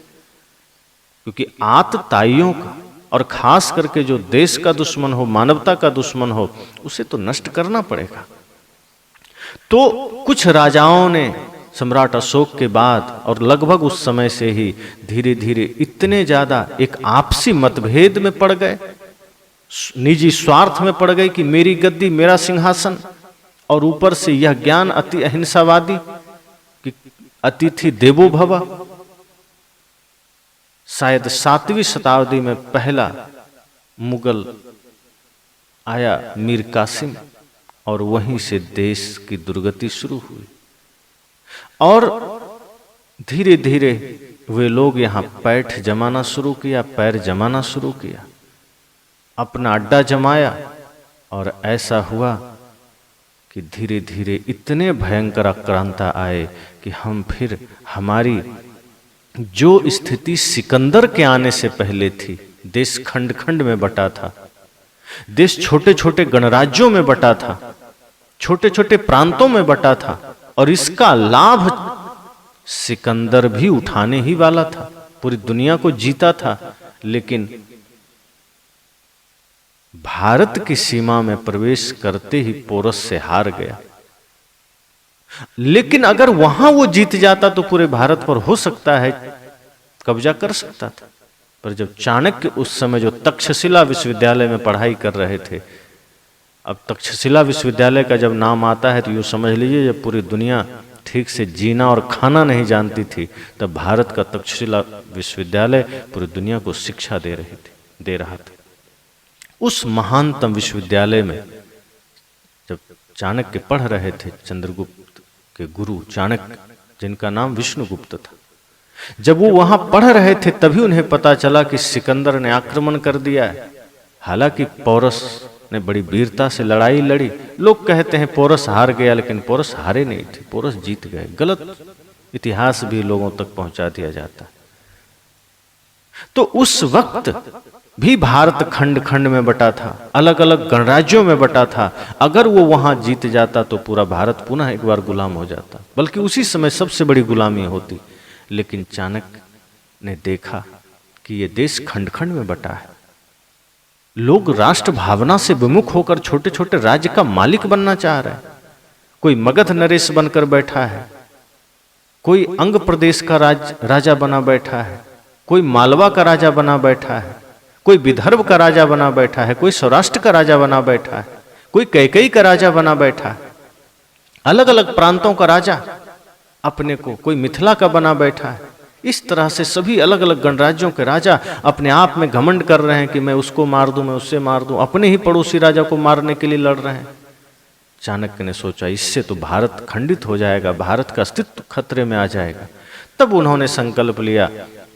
क्योंकि आतताइयों का, और खास करके जो देश का दुश्मन हो, मानवता का दुश्मन हो, उसे तो नष्ट करना पड़ेगा। तो कुछ राजाओं ने सम्राट अशोक के बाद और लगभग उस समय से ही धीरे धीरे इतने ज्यादा एक आपसी मतभेद में पड़ गए, निजी स्वार्थ में पड़ गए कि मेरी गद्दी, मेरा सिंहासन, और ऊपर से यह ज्ञान अति अहिंसावादी कि अतिथि देवो भव। शायद 7वीं शताब्दी में पहला मुगल आया मीर कासिम, और वहीं से देश की दुर्गति शुरू हुई। और धीरे धीरे वे लोग यहाँ पैठ जमाना शुरू किया, पैर जमाना शुरू किया, अपना अड्डा जमाया, और ऐसा हुआ कि धीरे धीरे इतने भयंकर आक्रांता आए कि हम फिर, हमारी जो स्थिति सिकंदर के आने से पहले थी, देश खंड खंड में बटा था, देश छोटे छोटे गणराज्यों में बटा था, छोटे छोटे प्रांतों में बटा था, और इसका लाभ सिकंदर भी उठाने ही वाला था, पूरी दुनिया को जीता था, लेकिन भारत की सीमा में प्रवेश करते ही पोरस से हार गया। लेकिन अगर वहां वो जीत जाता तो पूरे भारत पर हो सकता है कब्जा कर सकता था। पर जब चाणक्य उस समय जो तक्षशिला विश्वविद्यालय में पढ़ाई कर रहे थे, अब तक्षशिला विश्वविद्यालय का जब नाम आता है तो यूँ समझ लीजिए जब पूरी दुनिया ठीक से जीना और खाना नहीं जानती थी, तब भारत का तक्षशिला विश्वविद्यालय पूरी दुनिया को शिक्षा दे रहा था। उस महानतम विश्वविद्यालय में जब चाणक्य पढ़ रहे थे, चंद्रगुप्त के गुरु चाणक्य, जिनका नाम विष्णुगुप्त था, जब वो वहां पढ़ रहे थे तभी उन्हें पता चला कि सिकंदर ने आक्रमण कर दिया है। हालांकि पोरस ने बड़ी वीरता से लड़ाई लड़ी। लोग कहते हैं पोरस हार गया, लेकिन पोरस हारे नहीं थे, पोरस जीत गए। गलत इतिहास भी लोगों तक पहुंचा दिया जाता है। तो उस वक्त भी भारत खंड खंड में बटा था, अलग अलग गणराज्यों में बटा था। अगर वो वहां जीत जाता तो पूरा भारत पुनः एक बार गुलाम हो जाता, बल्कि उसी समय सबसे बड़ी गुलामी होती। लेकिन चाणक्य ने देखा कि ये देश खंड खंड में बटा है, लोग राष्ट्र भावना से विमुख होकर छोटे छोटे राज्य का मालिक बनना चाह रहे हैं। कोई मगध नरेश बनकर बैठा है, कोई अंग प्रदेश का राजा बना बैठा है, कोई मालवा का राजा बना बैठा है, कोई विदर्भ का राजा बना बैठा है, कोई सौराष्ट्र का राजा बना बैठा है, कोई कैकेयी का राजा बना बैठा है। अलग अलग प्रांतों का राजा अपने को, कोई मिथिला का बना बैठा है। इस तरह से सभी अलग अलग गणराज्यों के राजा अपने आप में घमंड कर रहे हैं कि मैं उसको मार दूं, मैं उससे मार दूं, अपने ही पड़ोसी राजा को मारने के लिए लड़ रहे हैं। चाणक्य ने सोचा इससे तो भारत खंडित हो जाएगा, भारत का अस्तित्व खतरे में आ जाएगा। तब उन्होंने संकल्प लिया,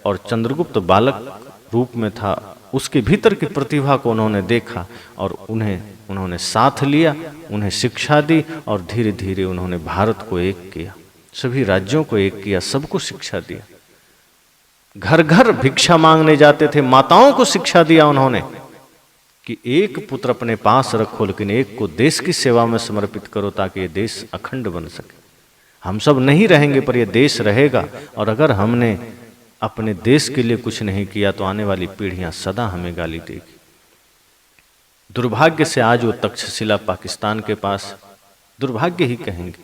और चंद्रगुप्त बालक रूप में था, उसके भीतर की प्रतिभा को उन्होंने देखा और उन्होंने साथ लिया, उन्हें शिक्षा दी, और धीरे धीरे उन्होंने भारत को एक किया, सभी राज्यों को एक किया, सबको शिक्षा दिया। घर घर भिक्षा मांगने जाते थे, माताओं को शिक्षा दिया उन्होंने कि एक पुत्र अपने पास रखो, लेकिन एक को देश की सेवा में समर्पित करो, ताकि ये देश अखंड बन सके। हम सब नहीं रहेंगे पर यह देश रहेगा, और अगर हमने अपने देश के लिए कुछ नहीं किया तो आने वाली पीढ़ियां सदा हमें गाली देगी। दुर्भाग्य से आज वो तक्षशिला पाकिस्तान के पास, दुर्भाग्य ही कहेंगे,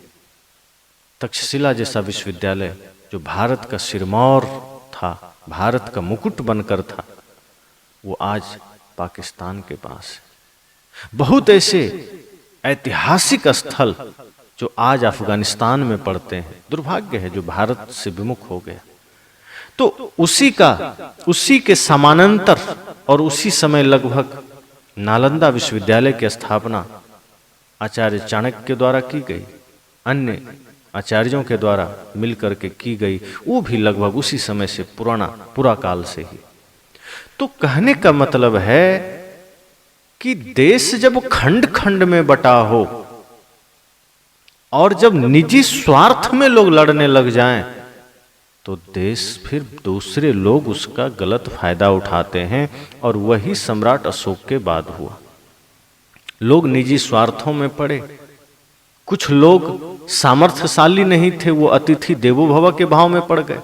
तक्षशिला जैसा विश्वविद्यालय जो भारत का सिरमौर था, भारत का मुकुट बनकर था, वो आज पाकिस्तान के पास है। बहुत ऐसे ऐतिहासिक स्थल जो आज अफगानिस्तान में पड़ते हैं, दुर्भाग्य है जो भारत से विमुख हो गया। तो उसी के समानांतर और उसी समय लगभग नालंदा विश्वविद्यालय की स्थापना आचार्य चाणक्य के द्वारा की गई, अन्य आचार्यों के द्वारा मिलकर के की गई, वो भी लगभग उसी समय से पूरा काल से ही। तो कहने का मतलब है कि देश जब खंड खंड में बटा हो और जब निजी स्वार्थ में लोग लड़ने लग जाएं, तो देश फिर दूसरे लोग उसका गलत फायदा उठाते हैं, और वही सम्राट अशोक के बाद हुआ। लोग निजी स्वार्थों में पड़े, कुछ लोग सामर्थ्यशाली नहीं थे, वो अतिथि देवो भव के भाव में पड़ गए,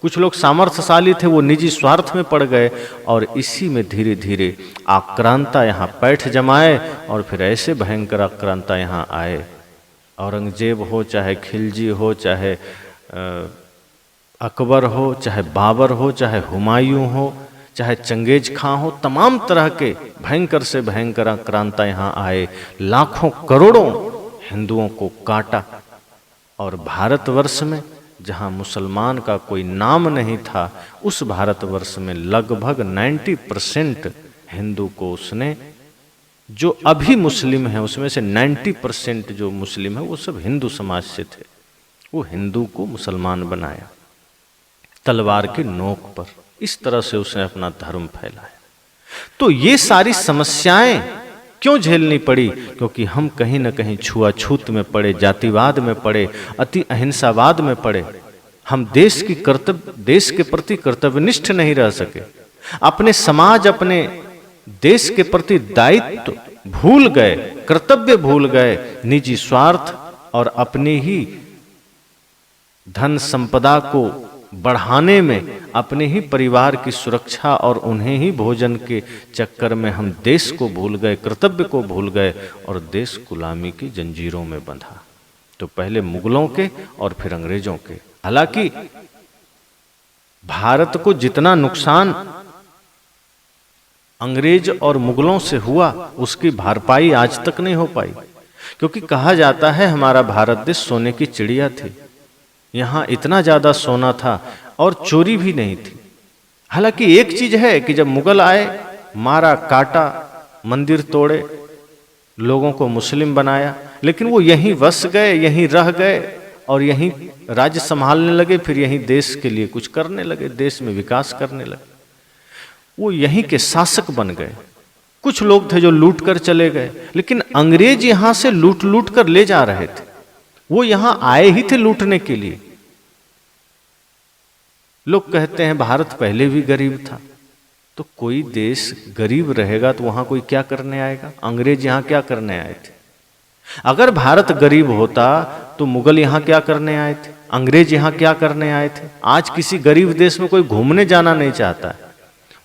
कुछ लोग सामर्थ्यशाली थे, वो निजी स्वार्थ में पड़ गए, और इसी में धीरे धीरे आक्रांता यहाँ पैठ जमाए, और फिर ऐसे भयंकर आक्रांता यहाँ आए। औरंगजेब हो, चाहे खिलजी हो, चाहे अकबर हो, चाहे बाबर हो, चाहे हुमायूं हो, चाहे चंगेज खां हो, तमाम तरह के भयंकर से भयंकर आक्रांता यहाँ आए, लाखों करोड़ों हिंदुओं को काटा। और भारतवर्ष में जहाँ मुसलमान का कोई नाम नहीं था, उस भारतवर्ष में लगभग 90% हिंदू को उसने, जो अभी मुस्लिम है उसमें से 90% जो मुस्लिम है वो सब हिंदू समाज से थे। वो हिंदू को मुसलमान बनाया तलवार की नोक पर, इस तरह से उसने अपना धर्म फैलाया। तो ये सारी समस्याएं क्यों झेलनी पड़ी? क्योंकि हम कहीं ना कहीं छुआछूत में पड़े, जातिवाद में पड़े, अति अहिंसावाद में पड़े। हम देश के प्रति कर्तव्यनिष्ठ नहीं रह सके, अपने समाज, अपने देश के प्रति दायित्व भूल गए, कर्तव्य भूल गए, निजी स्वार्थ और अपनी ही धन संपदा को बढ़ाने में, अपने ही परिवार की सुरक्षा और उन्हें ही भोजन के चक्कर में हम देश को भूल गए, कर्तव्य को भूल गए, और देश गुलामी की जंजीरों में बंधा। तो पहले मुगलों के और फिर अंग्रेजों के। हालांकि भारत को जितना नुकसान अंग्रेज और मुगलों से हुआ, उसकी भरपाई आज तक नहीं हो पाई, क्योंकि कहा जाता है हमारा भारत देश सोने की चिड़िया थी, यहाँ इतना ज्यादा सोना था और चोरी भी नहीं थी। हालांकि एक चीज है कि जब मुगल आए, मारा काटा, मंदिर तोड़े, लोगों को मुस्लिम बनाया, लेकिन वो यहीं बस गए, यहीं रह गए और यहीं राज्य संभालने लगे, फिर यहीं देश के लिए कुछ करने लगे, देश में विकास करने लगे। वो यहीं के शासक बन गए। कुछ लोग थे जो लूट कर चले गए, लेकिन अंग्रेज यहां से लूट लूट कर ले जा रहे थे। वो यहां आए ही थे लूटने के लिए। लोग कहते हैं भारत पहले भी गरीब था, तो कोई देश गरीब रहेगा तो वहां कोई क्या करने आएगा? अंग्रेज यहां क्या करने आए थे? अगर भारत गरीब होता तो मुगल यहां क्या करने आए थे? अंग्रेज यहां क्या करने आए थे? आज किसी गरीब देश में कोई घूमने जाना नहीं चाहता है।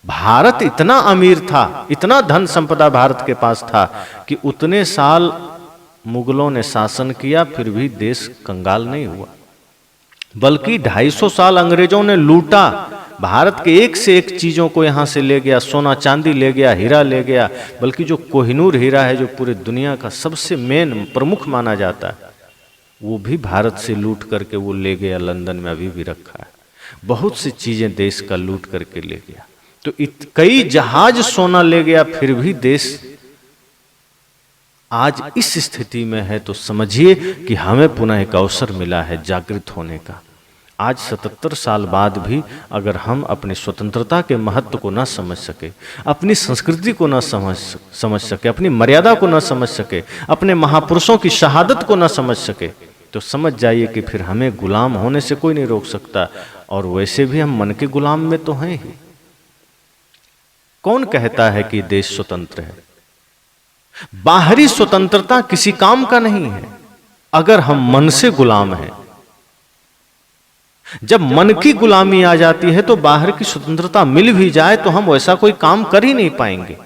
भारत इतना अमीर था, इतना धन संपदा भारत के पास था कि उतने साल मुगलों ने शासन किया, फिर भी देश कंगाल नहीं हुआ, बल्कि 250 साल अंग्रेजों ने लूटा। भारत के एक से एक चीजों को यहां से ले गया, सोना चांदी ले गया, हीरा ले गया, बल्कि जो कोहिनूर हीरा है, जो पूरे दुनिया का सबसे मेन प्रमुख माना जाता है, वो भी भारत से लूट करके वो ले गया, लंदन में अभी भी रखा है। बहुत सी चीजें देश का लूट करके ले गया। तो कई जहाज सोना ले गया, फिर भी देश आज इस स्थिति में है। तो समझिए कि हमें पुनः एक अवसर मिला है जागृत होने का। आज 77 साल बाद भी अगर हम अपनी स्वतंत्रता के महत्व को न समझ सके, अपनी संस्कृति को न समझ सके, अपनी मर्यादा को न समझ सके, अपने महापुरुषों की शहादत को न समझ सके, तो समझ जाइए कि फिर हमें गुलाम होने से कोई नहीं रोक सकता। और वैसे भी हम मन के गुलाम में तो हैं ही। कौन कहता है कि देश स्वतंत्र है? बाहरी स्वतंत्रता किसी काम का नहीं है अगर हम मन से गुलाम हैं। जब मन की गुलामी आ जाती है तो बाहर की स्वतंत्रता मिल भी जाए तो हम वैसा कोई काम कर ही नहीं पाएंगे,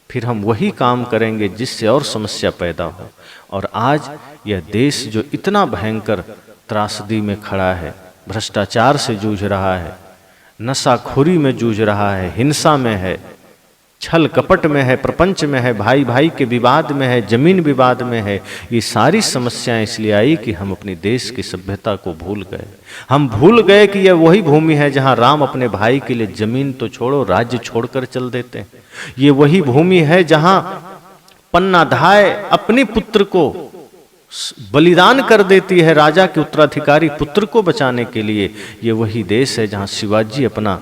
फिर हम वही काम करेंगे जिससे और समस्या पैदा हो। और आज यह देश जो इतना भयंकर त्रासदी में खड़ा है, भ्रष्टाचार से जूझ रहा है, नशाखोरी में जूझ रहा है, हिंसा में है, छल कपट में है, प्रपंच में है, भाई भाई के विवाद में है, जमीन विवाद में है, ये सारी समस्याएं इसलिए आई कि हम अपने देश की सभ्यता को भूल गए। हम भूल गए कि यह वही भूमि है जहां राम अपने भाई के लिए जमीन तो छोड़ो राज्य छोड़कर चल देते हैं। ये वही भूमि है जहां पन्नाधाय अपने पुत्र को बलिदान कर देती है राजा के उत्तराधिकारी पुत्र को बचाने के लिए। ये वही देश है जहां शिवाजी अपना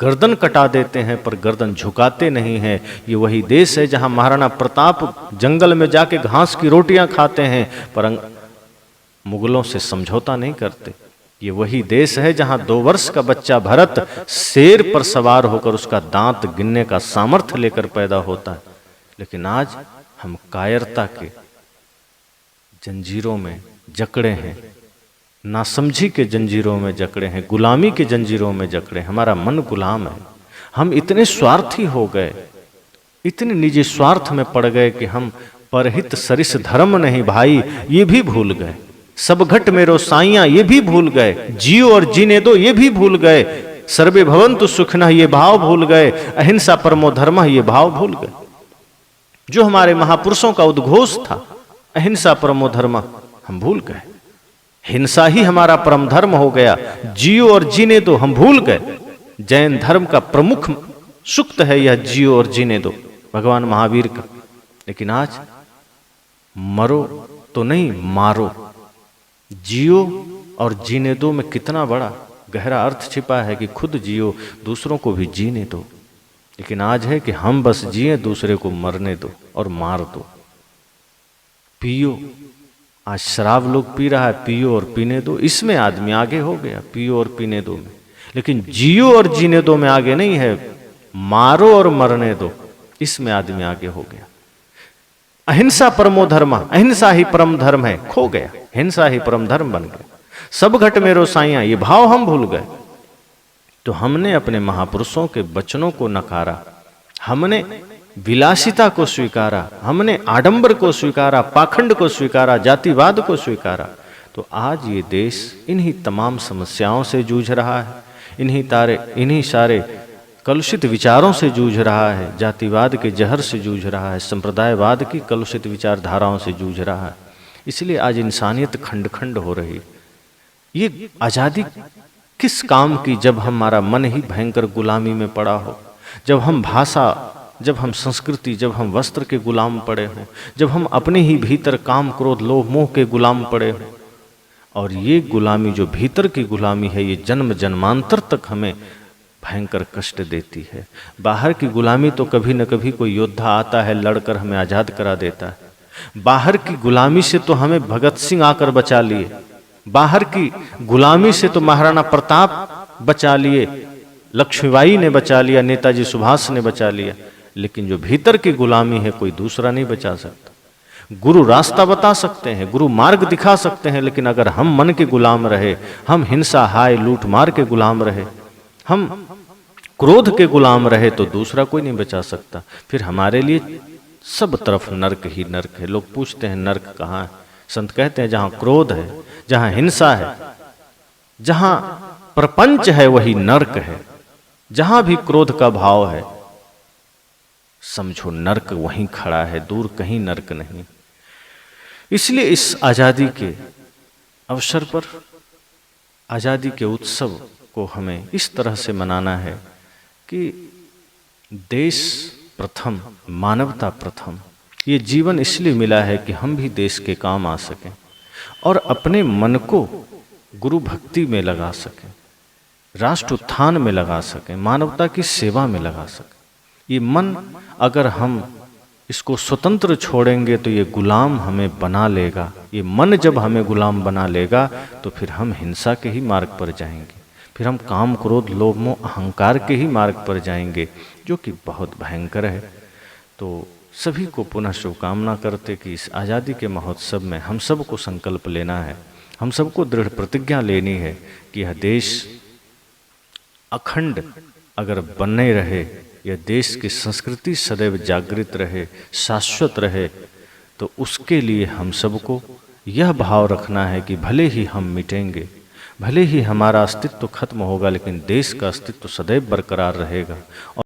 गर्दन कटा देते हैं पर गर्दन झुकाते नहीं हैं। ये वही देश है जहां महाराणा प्रताप जंगल में जाके घास की रोटियां खाते हैं पर मुगलों से समझौता नहीं करते। ये वही देश है जहां 2 वर्ष का बच्चा भरत शेर पर सवार होकर उसका दांत गिनने का सामर्थ्य लेकर पैदा होता है। लेकिन आज हम कायरता के जंजीरों में जकड़े हैं, नासमझी के जंजीरों में जकड़े हैं, गुलामी के जंजीरों में जकड़े हैं। हमारा मन गुलाम है। हम इतने स्वार्थी हो गए, इतने निजी स्वार्थ में पड़ गए कि हम परहित सरिस धर्म नहीं भाई ये भी भूल गए, सब घट मेरो साइयां ये भी भूल गए, जियो और जीने दो ये भी भूल गए, सर्वे भवन्तु सुखिनः ये भाव भूल गए, अहिंसा परमो धर्मः ये भाव भूल गए। जो हमारे महापुरुषों का उद्घोष था अहिंसा परमो धर्मः, हम भूल गए। हिंसा ही हमारा परम धर्म हो गया, जियो और जीने दो हम भूल गए। जैन धर्म का प्रमुख सूक्त है यह जियो और जीने दो, भगवान महावीर का। लेकिन आज मरो तो नहीं मारो, जियो और जीने दो में कितना बड़ा गहरा अर्थ छिपा है कि खुद जियो दूसरों को भी जीने दो। लेकिन आज है कि हम बस जिए दूसरे को मरने दो और मार दो। पियो, आज शराब लोग पी रहा है, पियो और पीने दो, इसमें आदमी आगे हो गया, पियो और पीने दो में। लेकिन जियो और जीने दो में आगे नहीं है, मारो और मरने दो इसमें आदमी आगे हो गया। अहिंसा परमो धर्म, अहिंसा ही परम धर्म है, खो गया, हिंसा ही परम धर्म बन गया। सब घट मेरो साइयां ये भाव हम भूल गए। तो हमने अपने महापुरुषों के वचनों को नकारा, हमने विलासिता को स्वीकारा, हमने आडंबर को स्वीकारा, पाखंड को स्वीकारा, जातिवाद को स्वीकारा। तो आज ये देश इन्हीं तमाम समस्याओं से जूझ रहा है, इन्हीं सारे कलुषित विचारों से जूझ रहा है, जातिवाद के जहर से जूझ रहा है, संप्रदायवाद की कलुषित विचारधाराओं से जूझ रहा है। इसलिए आज इंसानियत खंड खंड हो रही। ये आज़ादी किस काम की जब हमारा मन ही भयंकर गुलामी में पड़ा हो, जब हम भाषा, जब हम संस्कृति, जब हम वस्त्र के गुलाम पड़े हों, जब हम अपने ही भीतर काम क्रोध लोभ मोह के गुलाम पड़े हों। और ये गुलामी जो भीतर की गुलामी है ये जन्म जन्मांतर तक हमें भयंकर कष्ट देती है। बाहर की गुलामी तो कभी न कभी कोई योद्धा आता है लड़कर हमें आज़ाद करा देता है। बाहर की गुलामी से तो हमें भगत सिंह आकर बचा लिए, बाहर की गुलामी से तो महाराणा प्रताप बचा लिए, लक्ष्मीबाई ने बचा लिया, नेताजी सुभाष ने बचा लिया। लेकिन जो भीतर की गुलामी है कोई दूसरा नहीं बचा सकता। गुरु रास्ता बता सकते हैं, गुरु मार्ग दिखा सकते हैं, लेकिन अगर हम मन के गुलाम रहे, हम हिंसा हाय लूट मार के गुलाम रहे, हम क्रोध के गुलाम रहे तो दूसरा कोई नहीं बचा सकता। फिर हमारे लिए सब तरफ नर्क ही नर्क है। लोग पूछते हैं नर्क कहाँ है? संत कहते हैं जहां क्रोध है, जहां हिंसा है, जहां प्रपंच है वही नर्क है। जहां भी क्रोध का भाव है समझो नर्क वहीं खड़ा है, दूर कहीं नर्क नहीं। इसलिए इस आजादी के अवसर पर, आजादी के उत्सव को हमें इस तरह से मनाना है कि देश प्रथम, मानवता प्रथम। ये जीवन इसलिए मिला है कि हम भी देश के काम आ सकें और अपने मन को गुरु भक्ति में लगा सकें, राष्ट्र उत्थान में लगा सकें, मानवता की सेवा में लगा सकें। ये मन अगर हम इसको स्वतंत्र छोड़ेंगे तो ये गुलाम हमें बना लेगा। ये मन जब हमें गुलाम बना लेगा तो फिर हम हिंसा के ही मार्ग पर जाएंगे, फिर हम काम क्रोध लोभ मोह अहंकार के ही मार्ग पर जाएंगे, जो कि बहुत भयंकर है। तो सभी को पुनः शुभकामना करते कि इस आज़ादी के महोत्सव में हम सब को संकल्प लेना है हम सबको दृढ़ प्रतिज्ञा लेनी है कि यह देश अखंड अगर बने रहे, यह देश की संस्कृति सदैव जागृत रहे, शाश्वत रहे, तो उसके लिए हम सबको यह भाव रखना है कि भले ही हम मिटेंगे, भले ही हमारा अस्तित्व खत्म होगा, लेकिन देश का अस्तित्व सदैव बरकरार रहेगा।